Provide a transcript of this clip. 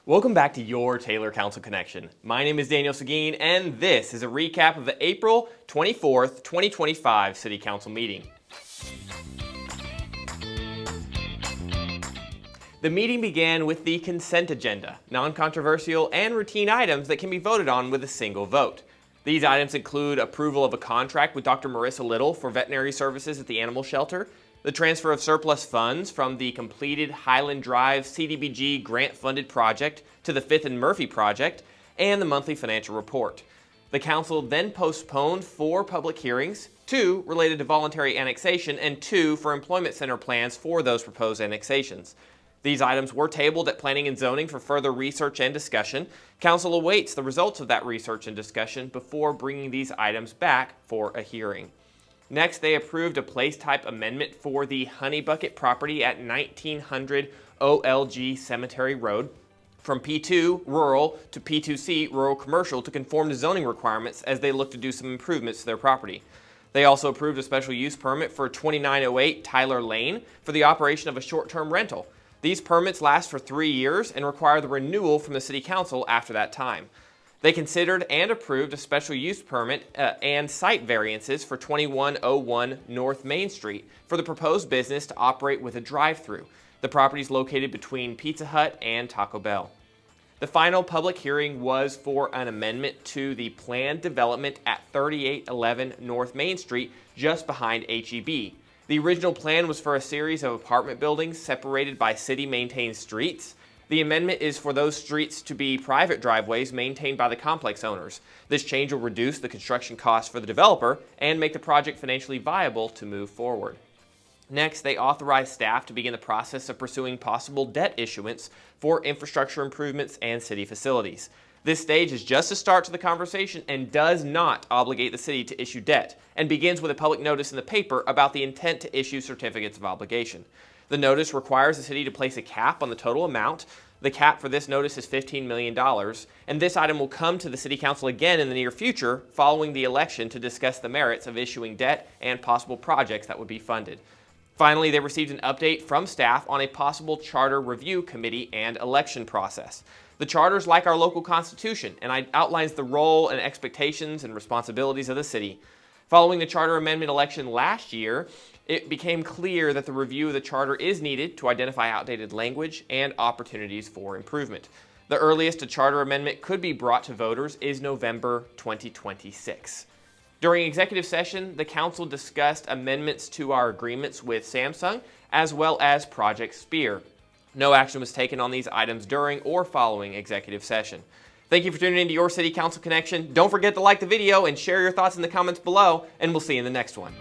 Welcome back to your Taylor Council Connection. My name is Daniel Seguin, and this is a recap of the April 24th, 2025 City Council meeting. The meeting began with the consent agenda, non-controversial and routine items that can be voted on with a single vote. These items include approval of a contract with Dr. Marissa Little for veterinary services at the animal shelter, the transfer of surplus funds from the completed Highland Drive CDBG grant-funded project to the 5th and Murphy project, and the monthly financial report. The council then postponed 4 public hearings, 2 related to voluntary annexation and 2 for employment center plans for those proposed annexations. These items were tabled at Planning and Zoning for further research and discussion. Council awaits the results of that research and discussion before bringing these items back for a hearing. Next, they approved a place-type amendment for the Honey Bucket property at 1900 OLG Cemetery Road from P2 Rural to P2C Rural Commercial to conform to zoning requirements as they look to do some improvements to their property. They also approved a special use permit for 2908 Tyler Lane for the operation of a short-term rental. These permits last for 3 years and require the renewal from the City Council after that time. They considered and approved a special use permit and site variances for 2101 North Main Street for the proposed business to operate with a drive-through. The property is located between Pizza Hut and Taco Bell. The final public hearing was for an amendment to the planned development at 3811 North Main Street, just behind HEB. The original plan was for a series of apartment buildings separated by city-maintained streets. The amendment is for those streets to be private driveways maintained by the complex owners. This change will reduce the construction costs for the developer and make the project financially viable to move forward. Next, they authorized staff to begin the process of pursuing possible debt issuance for infrastructure improvements and city facilities. This stage is just a start to the conversation and does not obligate the city to issue debt, and begins with a public notice in the paper about the intent to issue certificates of obligation. The notice requires the city to place a cap on the total amount. The cap for this notice is $15 million, and this item will come to the City Council again in the near future following the election to discuss the merits of issuing debt and possible projects that would be funded. Finally, they received an update from staff on a possible charter review committee and election process. The charter is like our local constitution and outlines the role and expectations and responsibilities of the city. Following the charter amendment election last year, it became clear that the review of the charter is needed to identify outdated language and opportunities for improvement. The earliest a charter amendment could be brought to voters is November 2026. During executive session, the council discussed amendments to our agreements with Samsung as well as Project Spear. No action was taken on these items during or following executive session. Thank you for tuning into your City Council Connection. Don't forget to like the video and share your thoughts in the comments below, and we'll see you in the next one.